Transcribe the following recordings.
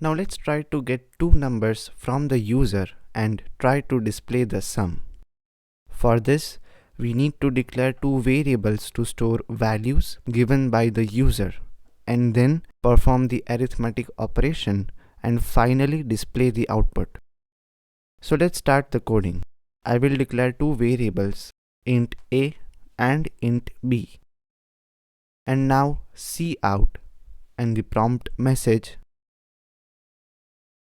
Now let's try to get two numbers from the user and try to display the sum. For this, we need to declare two variables to store values given by the user and then perform the arithmetic operation and finally display the output. So let's start the coding. I will declare two variables, int a and int b. And now cout and the prompt message.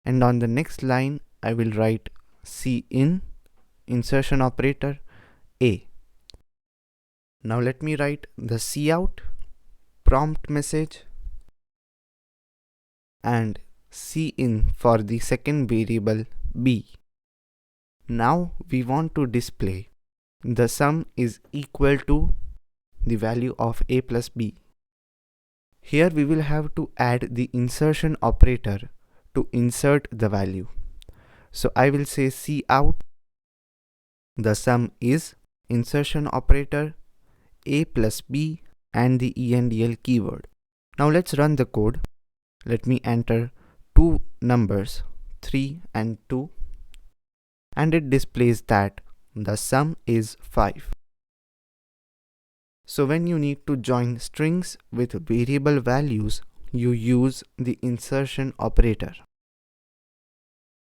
And on the next line, I will write cin, insertion operator, a. Now let me write the cout, prompt message, and cin for the second variable b. Now we want to display the sum is equal to the value of a plus b. Here we will have to add the insertion operator to insert the value. So I will say cout, the sum is insertion operator a plus b and the endl keyword. Now let's run the code. Let me enter two numbers 3 and 2 and it displays that the sum is 5. So when you need to join strings with variable values, you use the insertion operator.